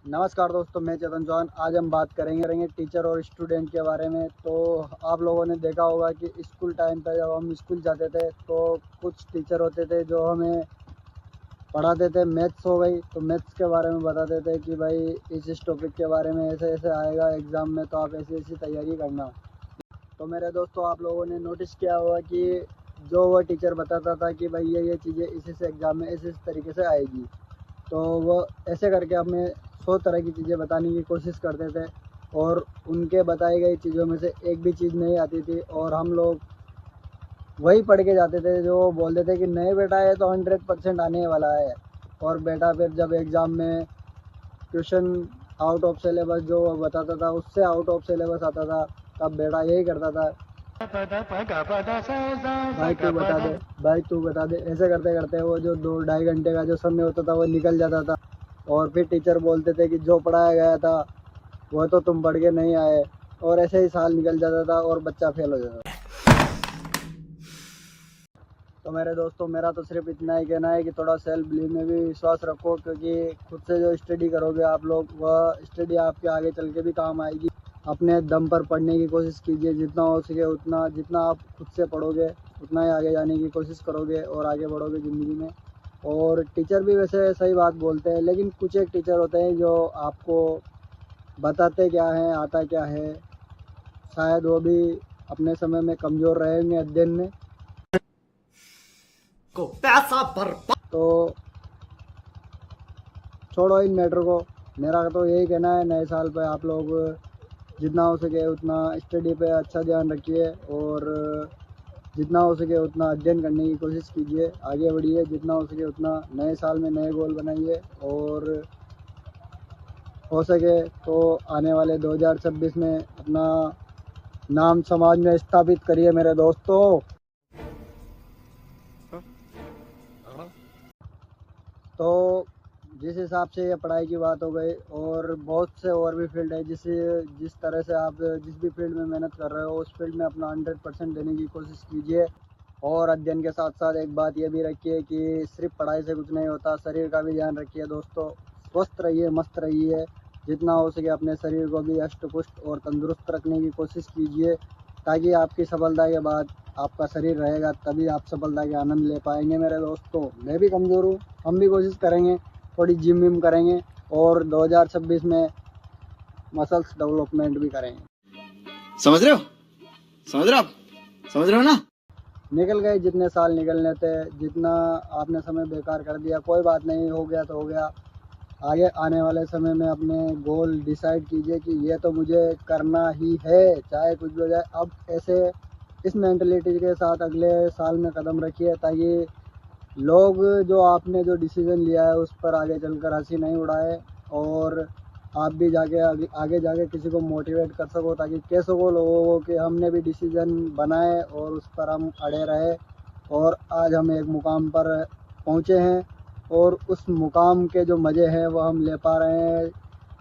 नमस्कार दोस्तों, मैं चेतन चौहान। आज हम बात करेंगे टीचर और स्टूडेंट के बारे में। तो आप लोगों ने देखा होगा कि स्कूल टाइम पे जब हम स्कूल जाते थे तो कुछ टीचर होते थे जो हमें पढ़ाते थे। मैथ्स हो गई तो मैथ्स के बारे में बताते थे कि भाई इस टॉपिक के बारे में ऐसे ऐसे आएगा एग्ज़ाम में, तो आप ऐसी ऐसी तैयारी करना। तो मेरे दोस्तों, आप लोगों ने नोटिस किया होगा कि जो वो टीचर बताता था कि भाई ये चीज़ें इसी से एग्ज़ाम में इस तरीके से आएगी, तो वो ऐसे करके हमें 100 तरह की चीज़ें बताने की कोशिश करते थे और उनके बताई गई चीज़ों में से एक भी चीज़ नहीं आती थी और हम लोग वही पढ़ के जाते थे जो वो बोलते थे कि नहीं बेटा ये तो 100% आने वाला है। और बेटा फिर जब एग्ज़ाम में क्वेश्चन आउट ऑफ सिलेबस जो वो बताता था उससे आउट ऑफ सिलेबस आता था, तब बेटा यही करता था, भाई तू बता दे। ऐसे करते करते वो जो 2-2.5 घंटे का जो समय होता था वो निकल जाता था और फिर टीचर बोलते थे कि जो पढ़ाया गया था वो तो तुम पढ़ के नहीं आए, और ऐसे ही साल निकल जाता था और बच्चा फेल हो जाता था। तो मेरे दोस्तों, मेरा तो सिर्फ इतना ही कहना है कि थोड़ा सेल्फ बिलीव में भी विश्वास रखो, क्योंकि खुद से जो स्टडी करोगे आप लोग, वह स्टडी आपके आगे चल के भी काम आएगी। अपने दम पर पढ़ने की कोशिश कीजिए, जितना हो सके उतना। जितना आप खुद से पढ़ोगे उतना ही आगे जाने की कोशिश करोगे और आगे बढ़ोगे ज़िंदगी में। और टीचर भी वैसे सही बात बोलते हैं, लेकिन कुछ एक टीचर होते हैं जो आपको बताते क्या है, आता क्या है। शायद वो भी अपने समय में कमज़ोर रहेंगे अध्ययन में को पैसा बर्बाद। तो छोड़ो इन मैटर को। मेरा तो यही कहना है, नए साल पे आप लोग जितना हो सके उतना स्टडी पे अच्छा ध्यान रखिए और जितना हो सके उतना अध्ययन करने की कोशिश कीजिए, आगे बढ़िए। जितना हो सके उतना नए साल में नए गोल बनाइए और हो सके तो आने वाले 2026 में अपना नाम समाज में स्थापित करिए मेरे दोस्तों। तो जिस हिसाब से ये पढ़ाई की बात हो गई, और बहुत से और भी फील्ड है जिस तरह से आप जिस भी फील्ड में मेहनत कर रहे हो उस फील्ड में अपना 100% देने की कोशिश कीजिए। और अध्ययन के साथ साथ एक बात ये भी रखिए कि सिर्फ पढ़ाई से कुछ नहीं होता, शरीर का भी ध्यान रखिए दोस्तों। स्वस्थ रहिए, मस्त रहिए। जितना हो सके अपने शरीर को भी हष्ट पुष्ट और तंदुरुस्त रखने की कोशिश कीजिए, ताकि आपकी सफलता के बाद आपका शरीर रहेगा, तभी आप सफलता के आनंद ले पाएंगे मेरे दोस्तों। मैं भी कमज़ोर हूँ, हम भी कोशिश करेंगे, थोड़ी जिम विम करेंगे और 2026 में मसल्स डेवलपमेंट भी करेंगे। समझ रहे हो? समझ रहे हो आप? समझ रहे हो ना? निकल गए जितने साल निकलने थे, जितना आपने समय बेकार कर दिया, कोई बात नहीं, हो गया तो हो गया। आगे आने वाले समय में अपने गोल डिसाइड कीजिए कि ये तो मुझे करना ही है, चाहे कुछ भी हो जाए। अब ऐसे इस मेंटलिटी के साथ अगले साल में कदम रखिए, ताकि लोग जो आपने जो डिसीज़न लिया है उस पर आगे चलकर हंसी नहीं उड़ाए और आप भी आगे जाके किसी को मोटिवेट कर सको, ताकि कह सको लोगों को कि हमने भी डिसीज़न बनाए और उस पर हम अड़े रहे और आज हम एक मुकाम पर पहुँचे हैं और उस मुकाम के जो मज़े हैं वो हम ले पा रहे हैं।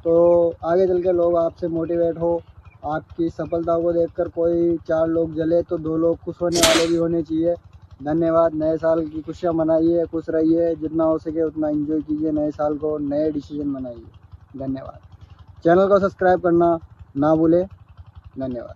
तो आगे चल के लोग आपसे मोटिवेट हो। आपकी सफलता को देखकर कोई 4 लोग जले तो 2 लोग खुश होने वाले भी होने चाहिए। धन्यवाद। नए साल की खुशियाँ मनाइए, खुश रहिए, जितना हो सके उतना एंजॉय कीजिए नए साल को, नए डिसीजन बनाइए। धन्यवाद। चैनल को सब्सक्राइब करना ना भूलें। धन्यवाद।